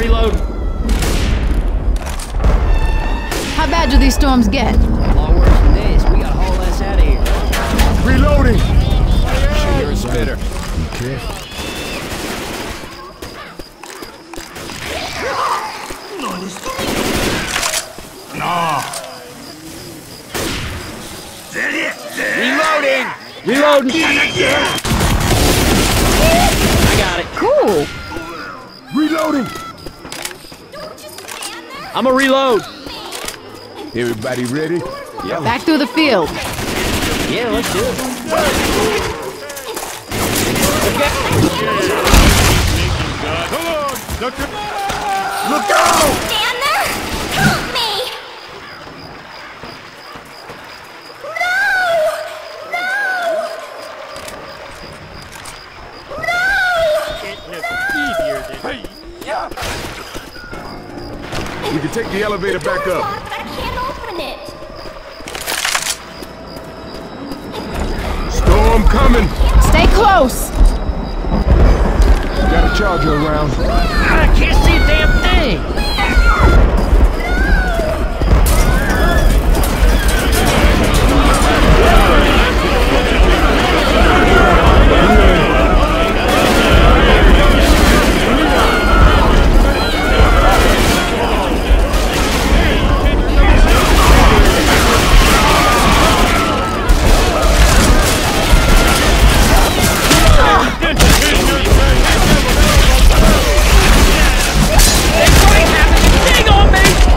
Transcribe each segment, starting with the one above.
reloading. How bad do these storms get? A lot worse than this. We gotta haul us out of here. Reloading! Sure, you're a spitter. Okay. No! Reloading! Reloading! I got it. Cool. Reloading! I'm a reload. Everybody ready? Yeah. Back through the field. Yeah, let's do it. Come on! Look out! Stand there! Help me! We can take the elevator back up. But I can't open it. Storm coming! Stay close. Got a charger around. I can't see a damn thing.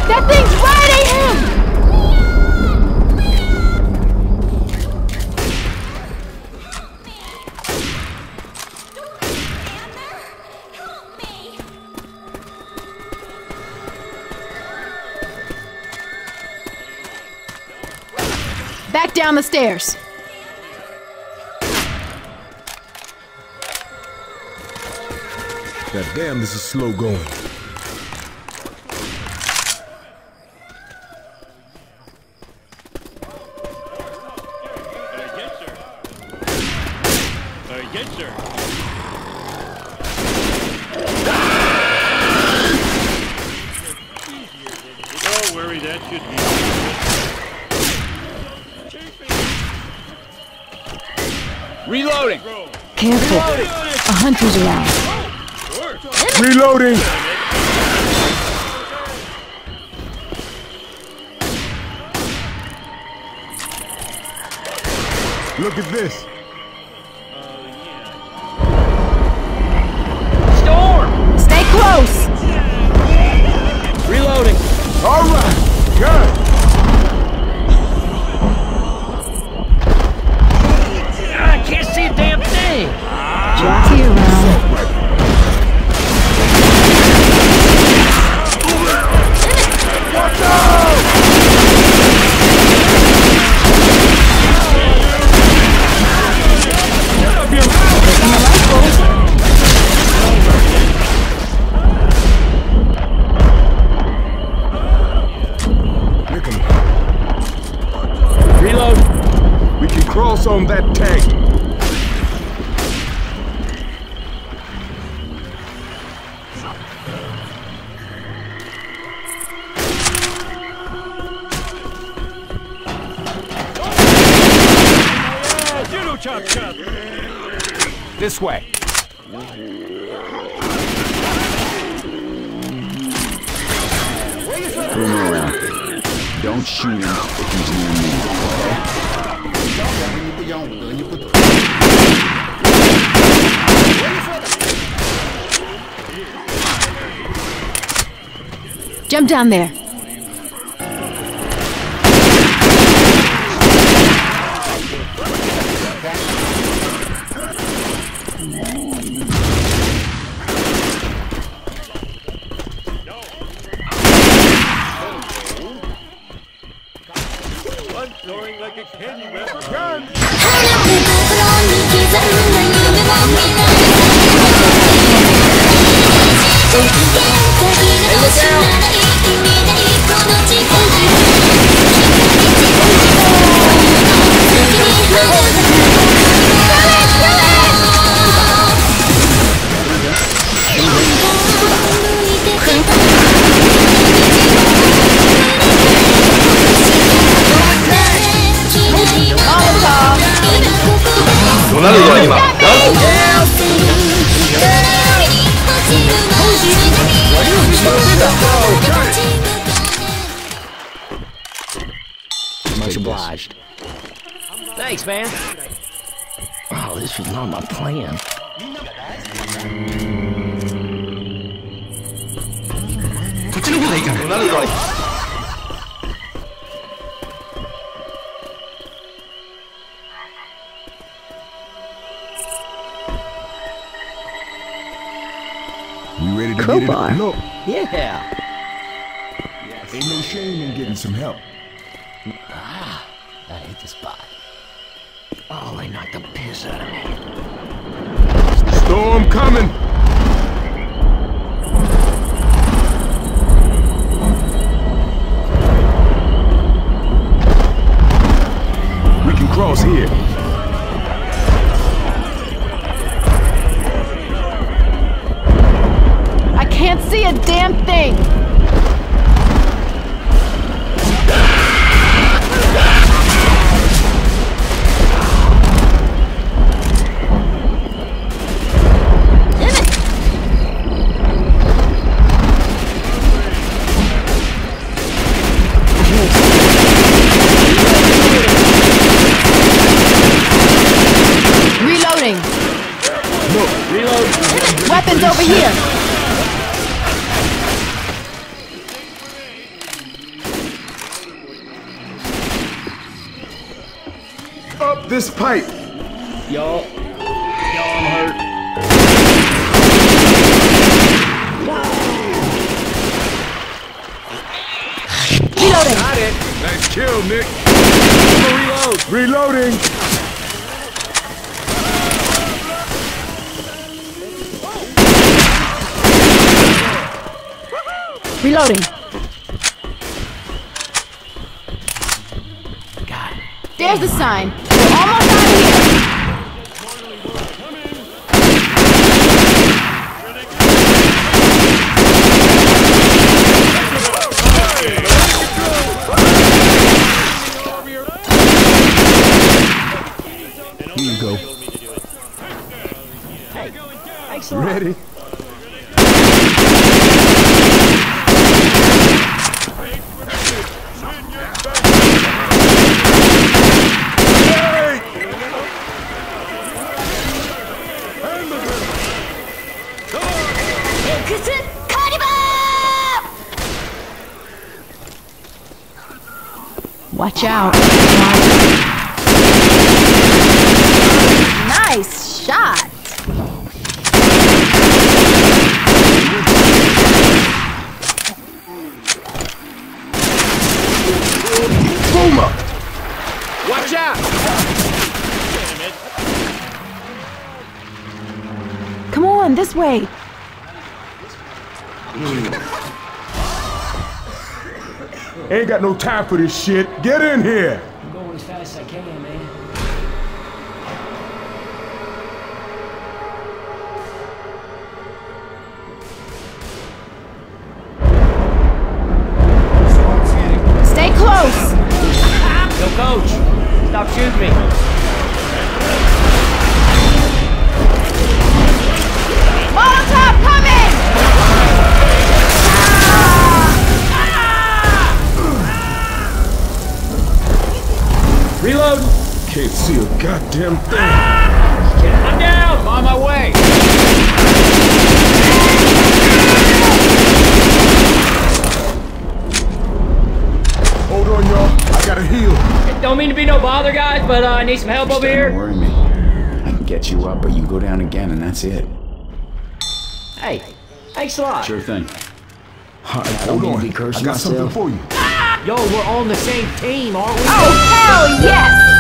That thing's riding him. Back down the stairs. God damn, this is slow going. Don't worry, that should be. Reloading. Careful. A hunter's around. Reloading! Look at this. Storm. Stay close. Reloading. All right, good. I can't see a damn thing. Jockey around. Watch out! Look at me. Reload. We can cross on that tank. Chop, chop. This way. Bring him around. Don't shoot him if he's near me, Jump down there. Soaring like a candy wrapper. Much obliged. Thanks, man. Oh, this was not my plan. You ready to Crowbar. get it? Look, Yeah. ain't no shame in getting some help. I hit the spot. Oh, they knocked the piss out of me. Storm coming. We can cross here. I can't see a damn thing! Reloading! Look, Weapons over here! up this pipe. Y'all, I'm hurt. Reloading! Got it. Nice kill, Nick. Reload. Reloading. Reloading! Got it. There's the sign. We're almost out of here! Here you go. Hey, thanks a lot. Ready? Watch out. Nice shot. Touma! Watch out! Come on, this way. Ain't got no time for this shit. Get in here! I'm going as fast as I can, man. Stay close. Yo, coach, stop shooting me. Molotov coming! Reload. Can't see a goddamn thing. I'm down. I'm on my way. Hold on, y'all. I gotta heal. Don't mean to be no bother, guys, but I need some help over Don't here. worry me. I can get you up, but you go down again, and that's it. Hey, thanks a lot. Sure thing. I don't Hold mean on. to be I cursing got something myself. for you. Yo, we're on the same team, aren't we? Oh, hell yes!